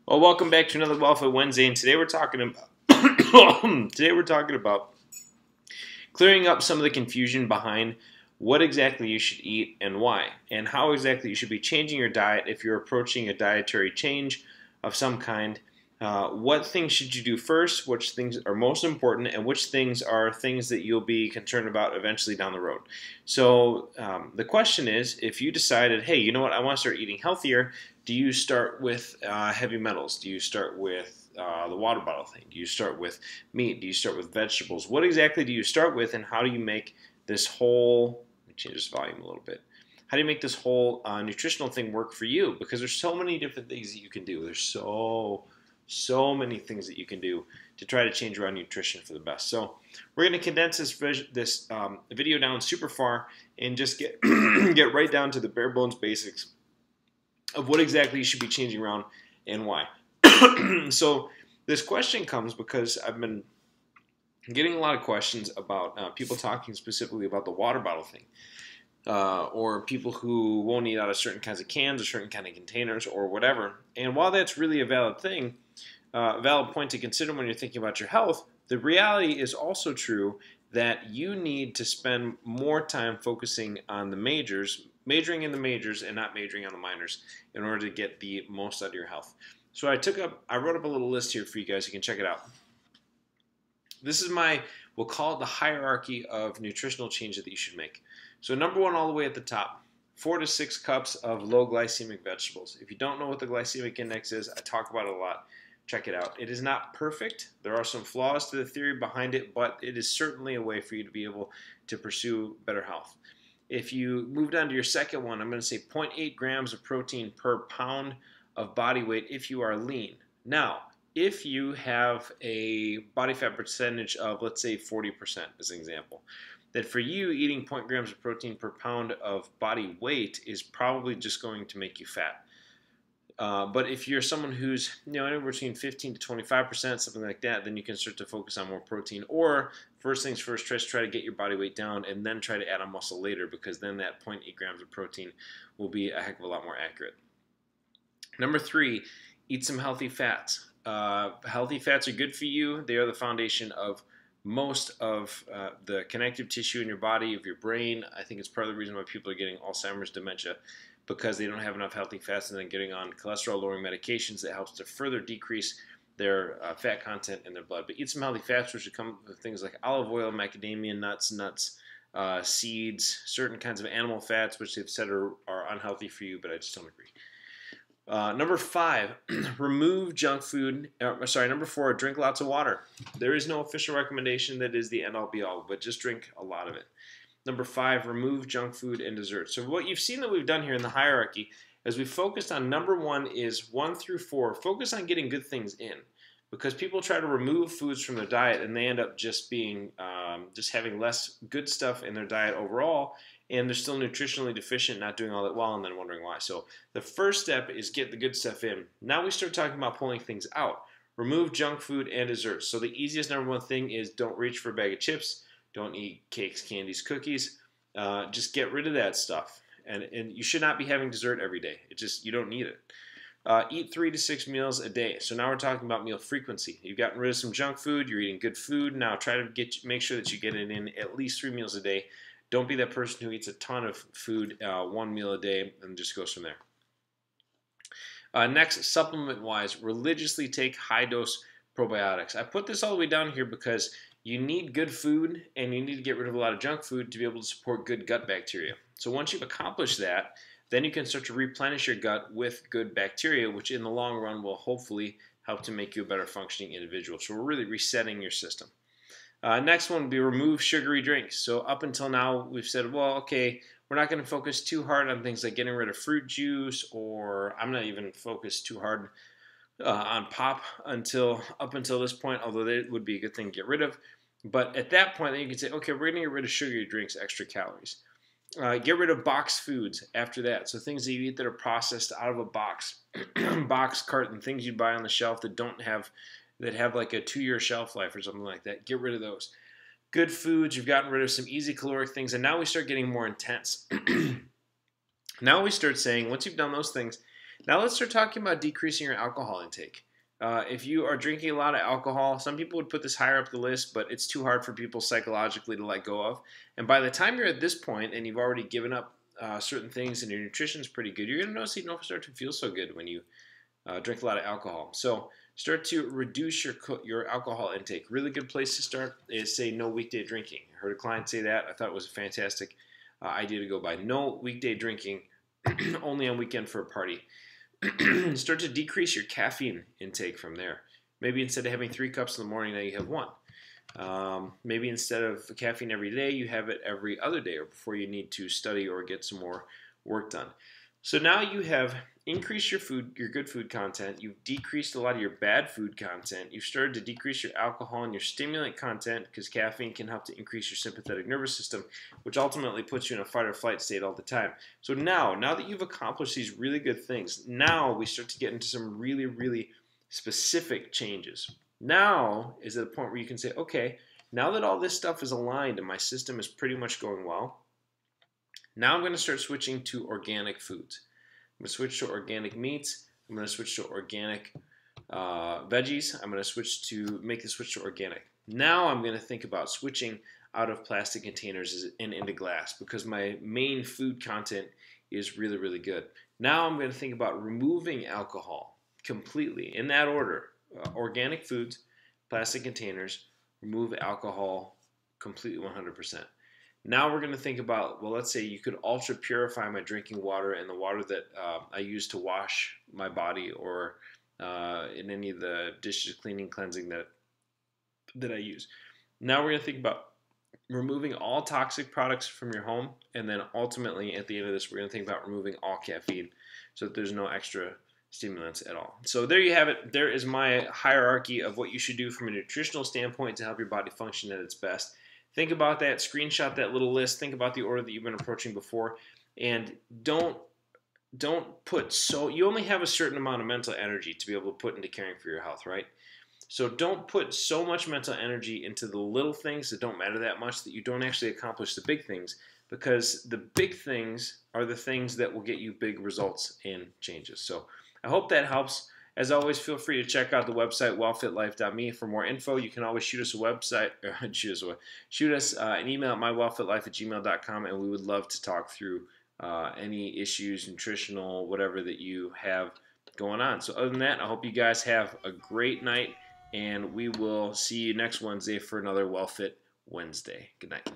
Well, welcome back to another Wellfit Wednesday, and today we're talking about clearing up some of the confusion behind what exactly you should eat and why, and how exactly you should be changing your diet if you're approaching a dietary change of some kind. What things should you do first, which things are most important, and which things are things that you'll be concerned about eventually down the road. So the question is, if you decided, hey, you know what, I want to start eating healthier, do you start with heavy metals? Do you start with the water bottle thing? Do you start with meat? Do you start with vegetables? What exactly do you start with, and how do you make this whole, let me change this volume a little bit, how do you make this whole nutritional thing work for you? Because there's so many different things that you can do. There's so many things that you can do to try to change around nutrition for the best. So we're going to condense this video down super far and just get get right down to the bare bones basics of what exactly you should be changing around and why. So this question comes because I've been getting a lot of questions about people talking specifically about the water bottle thing. Or people who won't eat out of certain kinds of cans or certain kind of containers or whatever. And while that's really a valid thing, a valid point to consider when you're thinking about your health, the reality is also true that you need to spend more time focusing on the majors, majoring in the majors and not majoring on the minors in order to get the most out of your health. So I wrote up a little list here for you guys. You can check it out. This is we'll call it the hierarchy of nutritional changes that you should make. So number one, all the way at the top, 4 to 6 cups of low glycemic vegetables. If you don't know what the glycemic index is, I talk about it a lot. Check it out. It is not perfect. There are some flaws to the theory behind it, but it is certainly a way for you to be able to pursue better health. If you moved on to your second one, I'm going to say 0.8 grams of protein per pound of body weight if you are lean. Now, if you have a body fat percentage of, let's say, 40% as an example, that for you, eating 0.8 grams of protein per pound of body weight is probably just going to make you fat. But if you're someone who's anywhere between 15 to 25%, something like that, then you can start to focus on more protein. Or first things first, try to get your body weight down and then try to add on muscle later, because then that 0.8 grams of protein will be a heck of a lot more accurate. Number 3, eat some healthy fats. Healthy fats are good for you. They are the foundation of most of the connective tissue in your body, of your brain. I think it's part of the reason why people are getting Alzheimer's, dementia, because they don't have enough healthy fats and then getting on cholesterol-lowering medications that helps to further decrease their fat content in their blood. But eat some healthy fats, which would come with things like olive oil, macadamia nuts, seeds, certain kinds of animal fats, which they've said are unhealthy for you, but I just don't agree. Number 5, remove junk food. Number 4, drink lots of water. There is no official recommendation that is the end-all be-all, but just drink a lot of it. Number 5, remove junk food and desserts. So what you've seen that we've done here in the hierarchy is we focused on number 1 is 1 through 4. Focus on getting good things in, because people try to remove foods from their diet and they end up just being just having less good stuff in their diet overall, and they're still nutritionally deficient, not doing all that well, and then wondering why. So the first step is get the good stuff in. Now we start talking about pulling things out. Remove junk food and desserts. So the easiest number 1 thing is don't reach for a bag of chips. Don't eat cakes, candies, cookies. Just get rid of that stuff. And you should not be having dessert every day. You don't need it. Eat 3 to 6 meals a day. So now we're talking about meal frequency. You've gotten rid of some junk food. You're eating good food. Now try to make sure that you get it in at least 3 meals a day. Don't be that person who eats a ton of food 1 meal a day and just goes from there. Next, supplement-wise, religiously take high-dose probiotics. I put this all the way down here because you need good food and you need to get rid of a lot of junk food to be able to support good gut bacteria. So once you've accomplished that, then you can start to replenish your gut with good bacteria, which in the long run will hopefully help to make you a better functioning individual. So we're really resetting your system. Next one would be remove sugary drinks. So up until now, we've said, well, okay, we're not going to focus too hard on things like getting rid of fruit juice, or I'm not even focused too hard on pop up until this point, although that would be a good thing to get rid of. But at that point, then you can say, okay, we're going to get rid of sugary drinks, extra calories. Get rid of boxed foods after that. So things that you eat that are processed out of a box, box carton, things you buy on the shelf that have like a 2-year shelf life or something like that. Get rid of those. Good foods, you've gotten rid of some easy caloric things, and now we start getting more intense. Now we start saying, once you've done those things, Now let's start talking about decreasing your alcohol intake. If you are drinking a lot of alcohol, some people would put this higher up the list, but it's too hard for people psychologically to let go of. And by the time you're at this point and you've already given up certain things and your nutrition's pretty good, you're going to notice you don't start to feel so good when you drink a lot of alcohol. So start to reduce your alcohol intake. Really good place to start is say no weekday drinking. I heard a client say that. I thought it was a fantastic idea to go by. No weekday drinking, only on weekend for a party. Start to decrease your caffeine intake from there. Maybe instead of having 3 cups in the morning, now you have 1. Maybe instead of caffeine every day, you have it every other day or before you need to study or get some more work done. So now you have increased your good food content, you've decreased a lot of your bad food content, you've started to decrease your alcohol and your stimulant content because caffeine can help to increase your sympathetic nervous system, which ultimately puts you in a fight or flight state all the time. So now that you've accomplished these really good things, now we start to get into some really, really specific changes. Now is at a point where you can say, okay, now that all this stuff is aligned and my system is pretty much going well, now I'm going to start switching to organic foods. I'm going to switch to organic meats. I'm going to switch to organic veggies. I'm going to make the switch to organic. Now I'm going to think about switching out of plastic containers and into glass because my main food content is really, really good. Now I'm going to think about removing alcohol completely in that order. Organic foods, plastic containers, remove alcohol completely 100%. Now we're going to think about, well, let's say you could ultra purify my drinking water and the water that I use to wash my body or in any of the dishes, cleaning, cleansing that I use. Now we're going to think about removing all toxic products from your home, and then ultimately at the end of this, we're going to think about removing all caffeine so that there's no extra stimulants at all. So there you have it. There is my hierarchy of what you should do from a nutritional standpoint to help your body function at its best. Think about that, screenshot that little list, think about the order that you've been approaching before, and don't put you only have a certain amount of mental energy to be able to put into caring for your health, right? So don't put so much mental energy into the little things that don't matter that much that you don't actually accomplish the big things, because the big things are the things that will get you big results and changes. So I hope that helps. As always, feel free to check out the website, wellfitlife.me. For more info, you can always shoot us an email at mywellfitlife@gmail.com, and we would love to talk through any issues, nutritional, whatever that you have going on. So other than that, I hope you guys have a great night, and we will see you next Wednesday for another WellFit Wednesday. Good night.